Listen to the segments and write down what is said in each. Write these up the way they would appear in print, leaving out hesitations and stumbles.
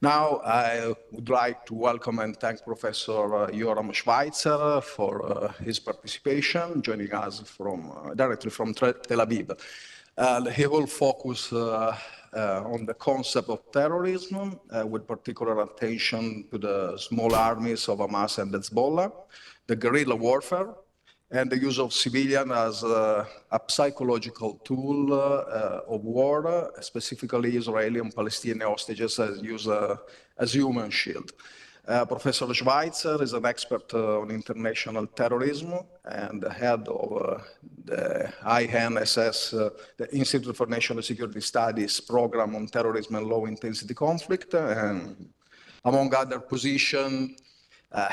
Now, I would like to welcome and thank Professor Yoram Schweitzer for his participation, joining us directly from Tel Aviv. He will focus on the concept of terrorism, with particular attention to the small armies of Hamas and Hezbollah, the guerrilla warfare, and the use of civilians as a psychological tool of war, specifically Israeli and Palestinian hostages as used as human shield. Professor Schweitzer is an expert on international terrorism and the head of the INSS, the Institute for National Security Studies program on terrorism and low intensity conflict. And among other positions,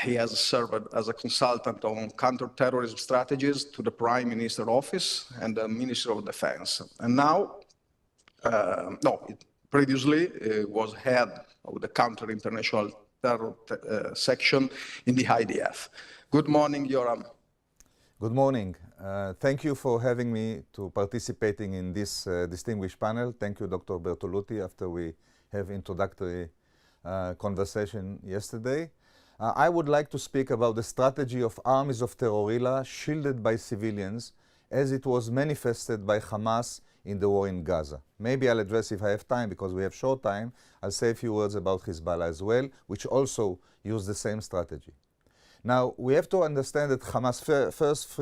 he has served as a consultant on counterterrorism strategies to the Prime Minister Office and the Minister of Defense. And now, previously was head of the counter-international terror section in the IDF. Good morning, Yoram. Good morning. Thank you for having me to participating in this distinguished panel. Thank you, Dr. Bertolucci, after we have introductory conversation yesterday. I would like to speak about the strategy of armies of Terrorilla shielded by civilians as it was manifested by Hamas in the war in Gaza. Maybe I'll address, if I have time, because we have short time, I'll say a few words about Hizballah as well, which also use the same strategy. Now, we have to understand that Hamas, first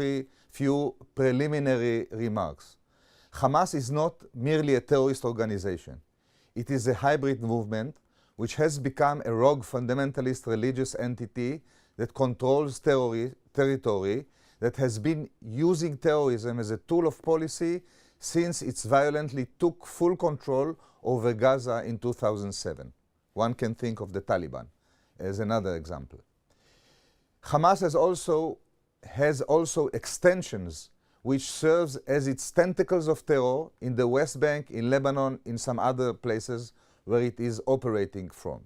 few preliminary remarks. Hamas is not merely a terrorist organization. It is a hybrid movement which has become a rogue fundamentalist religious entity that controls territory, that has been using terrorism as a tool of policy since it violently took full control over Gaza in 2007. One can think of the Taliban as another example. Hamas has also extensions which serves as its tentacles of terror in the West Bank, in Lebanon, in some other places where it is operating from.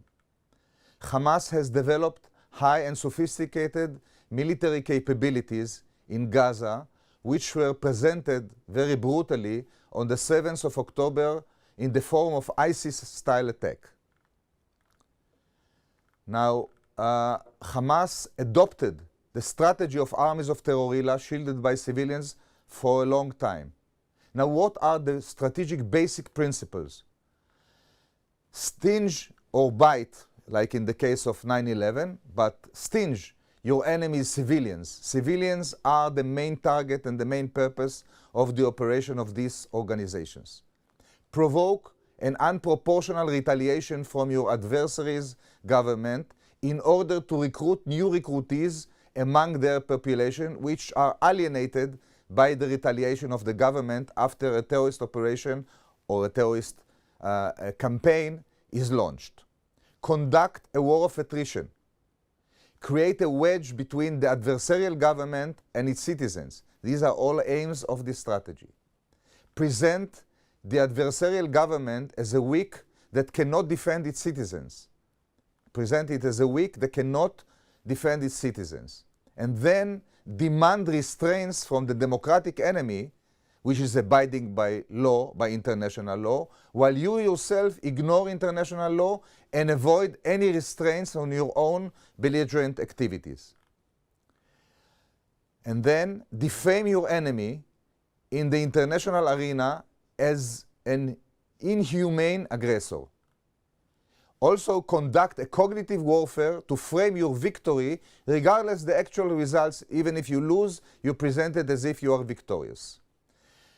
Hamas has developed high and sophisticated military capabilities in Gaza, which were presented very brutally on the 7th of October in the form of ISIS-style attack. Now, Hamas adopted the strategy of armies of Terrorilla shielded by civilians for a long time. Now, what are the strategic basic principles? Stinge or bite, like in the case of 9/11, but stinge your enemy's civilians. Civilians are the main target and the main purpose of the operation of these organizations. Provoke an unproportional retaliation from your adversary's government in order to recruit new recruitees among their population, which are alienated by the retaliation of the government after a terrorist operation or a terrorist campaign is launched. Conduct a war of attrition. Create a wedge between the adversarial government and its citizens. These are all aims of this strategy. Present the adversarial government as a weak that cannot defend its citizens. Present it as a weak that cannot defend its citizens. And then demand restraints from the democratic enemy, which is abiding by law, by international law, while you yourself ignore international law and avoid any restraints on your own belligerent activities. And then defame your enemy in the international arena as an inhumane aggressor. Also conduct a cognitive warfare to frame your victory, regardless the actual results. Even if you lose, you present it as if you are victorious.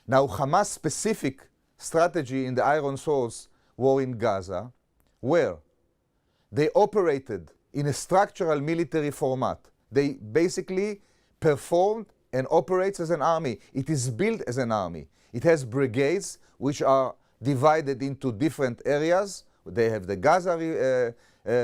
Now, Hamas' specific strategy in the Iron Swords war in Gaza, where they operated in a structural military format. They basically performed and operates as an army. It is built as an army. It has brigades which are divided into different areas. They have the Gaza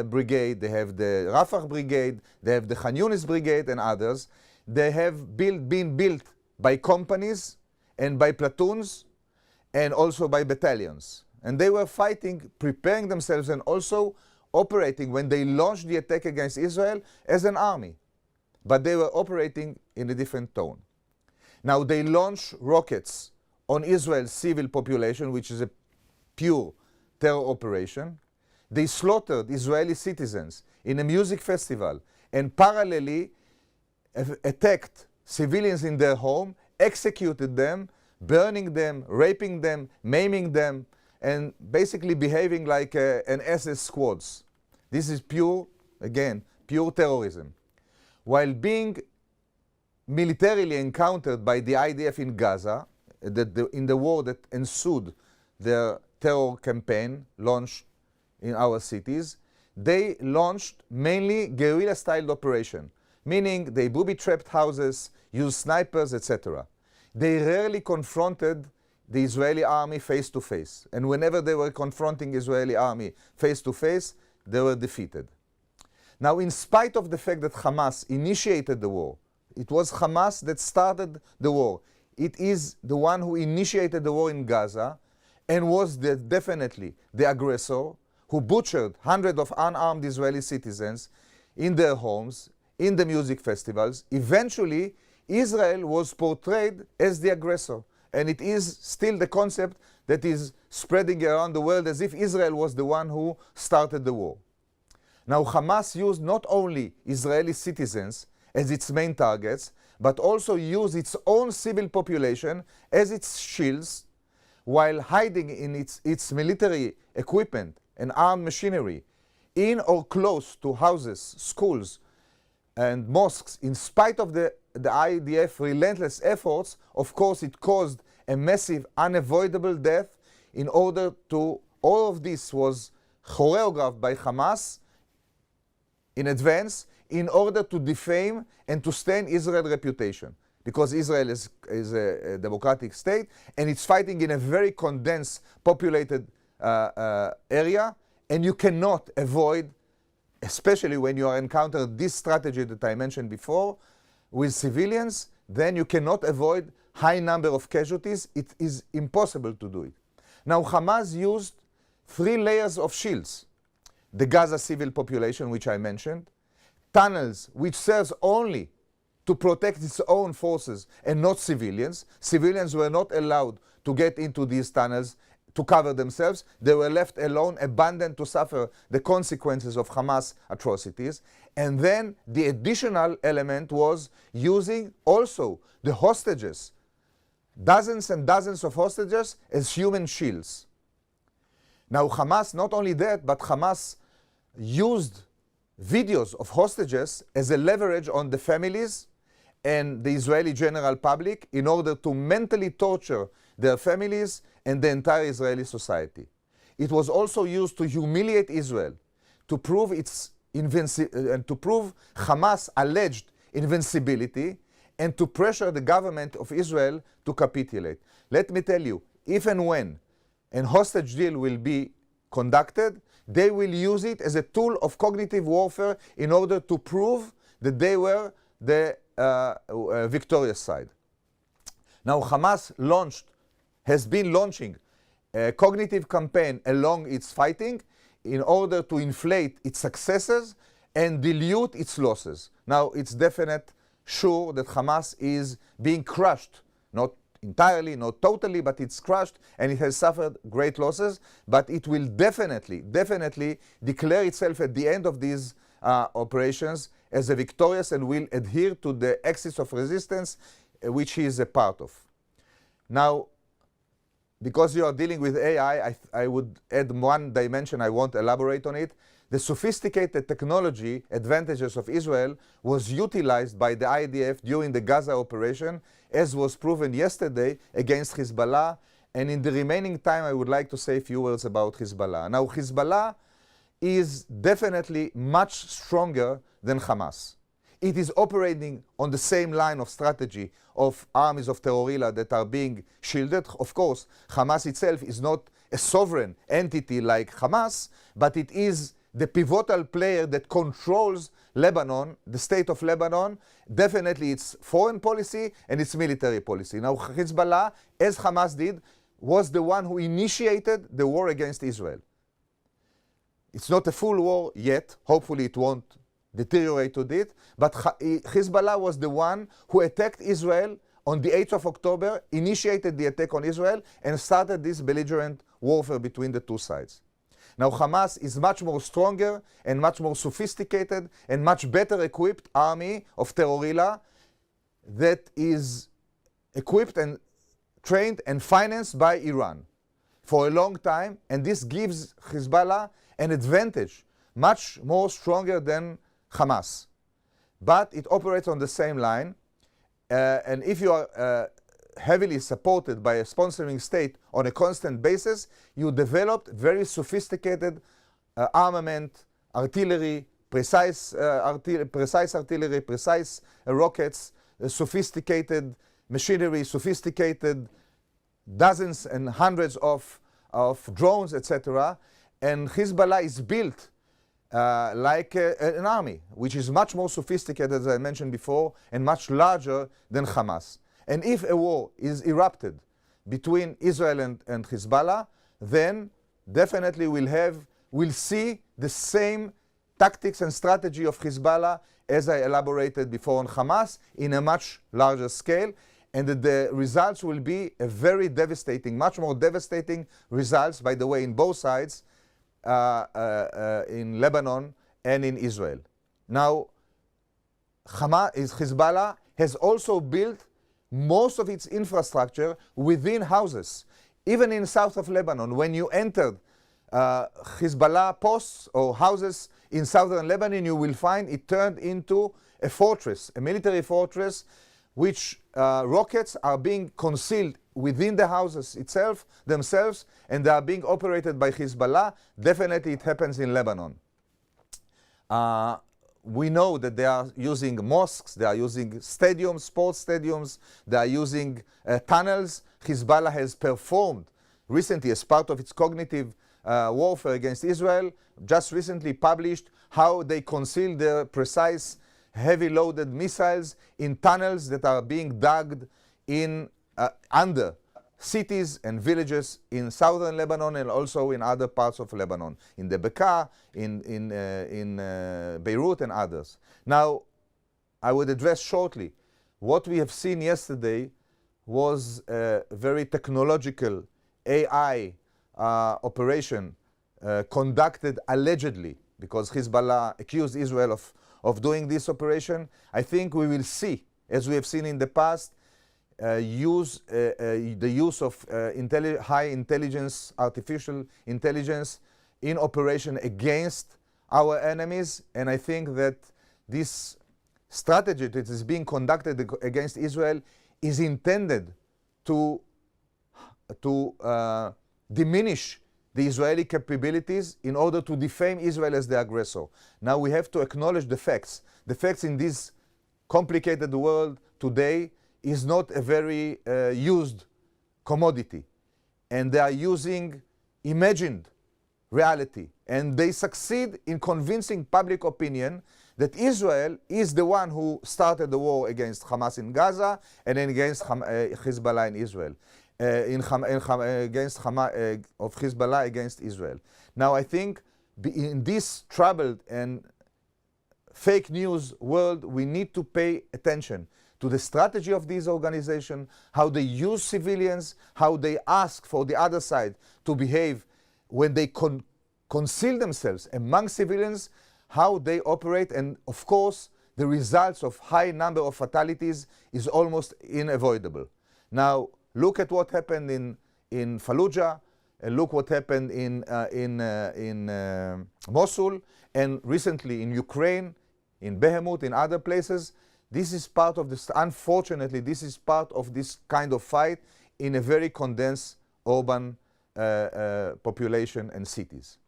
brigade, they have the Rafah brigade, they have the Khan Yunis brigade and others. They have been built by companies and by platoons and also by battalions. And they were fighting, preparing themselves and also operating when they launched the attack against Israel as an army. But they were operating in a different tone. Now they launched rockets on Israel's civil population, which is a pure terror operation. they slaughtered Israeli citizens in a music festival and parallelly attacked civilians in their home, executed them, burning them, raping them, maiming them, and basically behaving like an SS squads. This is pure, again, pure terrorism. While being militarily encountered by the IDF in Gaza, in the war that ensued their terror campaign launched in our cities, they launched mainly guerrilla-styled operation, meaning they booby-trapped houses, used snipers, etc. They rarely confronted the Israeli army face-to-face, and whenever they were confronting Israeli army face-to-face, they were defeated. Now, in spite of the fact that Hamas initiated the war, it was Hamas that started the war. It is the one who initiated the war in Gaza and was definitely the aggressor who butchered hundreds of unarmed Israeli citizens in their homes, in the music festivals. Eventually, Israel was portrayed as the aggressor. And it is still the concept that is spreading around the world as if Israel was the one who started the war. Now, Hamas used not only Israeli citizens as its main targets, but also used its own civil population as its shields, while hiding in its military equipment and armed machinery in or close to houses, schools, and mosques. In spite of the IDF relentless efforts, of course, it caused a massive, unavoidable death. In order to, all of this was choreographed by Hamas in advance in order to defame and to stain Israel's reputation. Because Israel is a democratic state and it's fighting in a very condensed, populated area, and you cannot avoid, especially when you are encountering this strategy that I mentioned before, with civilians, then you cannot avoid high number of casualties. It is impossible to do it. Now, Hamas used 3 layers of shields. The Gaza civil population, which I mentioned, tunnels, which serves only to protect its own forces and not civilians. Civilians were not allowed to get into these tunnels to cover themselves. They were left alone, abandoned to suffer the consequences of Hamas atrocities. And then the additional element was using also the hostages, dozens and dozens of hostages, as human shields. Now, Hamas, not only that, but Hamas used videos of hostages as a leverage on the families and the Israeli general public in order to mentally torture their families and the entire Israeli society. It was also used to humiliate Israel, to prove to prove Hamas' alleged invincibility, and to pressure the government of Israel to capitulate. Let me tell you, if and when a hostage deal will be conducted, they will use it as a tool of cognitive warfare in order to prove that they were the victorious side. Now, Hamas has been launching a cognitive campaign along its fighting in order to inflate its successes and dilute its losses. Now, it's sure that Hamas is being crushed, not entirely, not totally, but it's crushed and it has suffered great losses, but it will definitely declare itself at the end of these operations as a victorious and will adhere to the axis of resistance which he is a part of. Now, because you are dealing with AI, I would add one dimension. I won't elaborate on it. The sophisticated technology advantages of Israel was utilized by the IDF during the Gaza operation, as was proven yesterday against Hezbollah. And in the remaining time, I would like to say a few words about Hezbollah. Now, Hezbollah is definitely much stronger than Hamas. It is operating on the same line of strategy of armies of Terrorilla that are being shielded. Of course, Hamas itself is not a sovereign entity like Hamas, but it is the pivotal player that controls Lebanon, the state of Lebanon, definitely its foreign policy and its military policy. Now, Hezbollah, as Hamas did, was the one who initiated the war against Israel. It's not a full war yet. Hopefully it won't deteriorate to it. But Hezbollah was the one who attacked Israel on the 8th of October, initiated the attack on Israel, and started this belligerent warfare between the two sides. Now Hamas is much more stronger and much more sophisticated and much better equipped army of Terrorilla that is equipped and trained and financed by Iran for a long time, and this gives Hezbollah an advantage, much more stronger than Hamas. But it operates on the same line, and if you are heavily supported by a sponsoring state on a constant basis, you developed very sophisticated armament, artillery, precise artillery, precise rockets, sophisticated machinery, sophisticated dozens and hundreds of drones, etc. And Hezbollah is built like an army, which is much more sophisticated, as I mentioned before, and much larger than Hamas. And if a war is erupted between Israel and Hezbollah, then definitely we'll see the same tactics and strategy of Hezbollah as I elaborated before on Hamas in a much larger scale, and the results will be a very devastating, much more devastating results, by the way, in both sides, in Lebanon and in Israel. Now, Hezbollah has also built most of its infrastructure within houses. Even in south of Lebanon, when you entered Hezbollah posts or houses in southern Lebanon, you will find it turned into a fortress, a military fortress, which rockets are being concealed within the houses themselves, and they are being operated by Hezbollah. Definitely it happens in Lebanon. We know that they are using mosques, they are using stadiums, sports stadiums, they are using tunnels. Hezbollah has performed recently, as part of its cognitive warfare against Israel, just recently published how they conceal their precise heavy loaded missiles in tunnels that are being dug in under cities and villages in southern Lebanon and also in other parts of Lebanon, in the Bekaa, in Beirut and others. Now, I would address shortly what we have seen yesterday was a very technological AI operation conducted allegedly, because Hezbollah accused Israel of doing this operation. I think we will see, as we have seen in the past, the use of high intelligence, artificial intelligence in operation against our enemies. And I think that this strategy that is being conducted against Israel is intended to diminish the Israeli capabilities in order to defame Israel as the aggressor. Now we have to acknowledge the facts. The facts in this complicated world today is not a very used commodity. And they are using imagined reality. And they succeed in convincing public opinion that Israel is the one who started the war against Hamas in Gaza and then against Hezbollah in Israel. Against Hamas, of Hezbollah against Israel. Now I think in this troubled and fake news world, we need to pay attention to the strategy of these organizations, how they use civilians, how they ask for the other side to behave when they conceal themselves among civilians, how they operate, and of course the results of high number of fatalities is almost unavoidable. Now look at what happened in Fallujah, and look what happened in Mosul, and recently in Ukraine, in Behemoth, in other places. This is part of this, unfortunately, this is part of this kind of fight in a very condensed urban population and cities.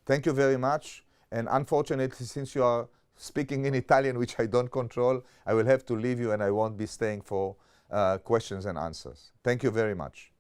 Thank you very much. And unfortunately, since you are speaking in Italian, which I don't control, I will have to leave you and I won't be staying for questions and answers. Thank you very much.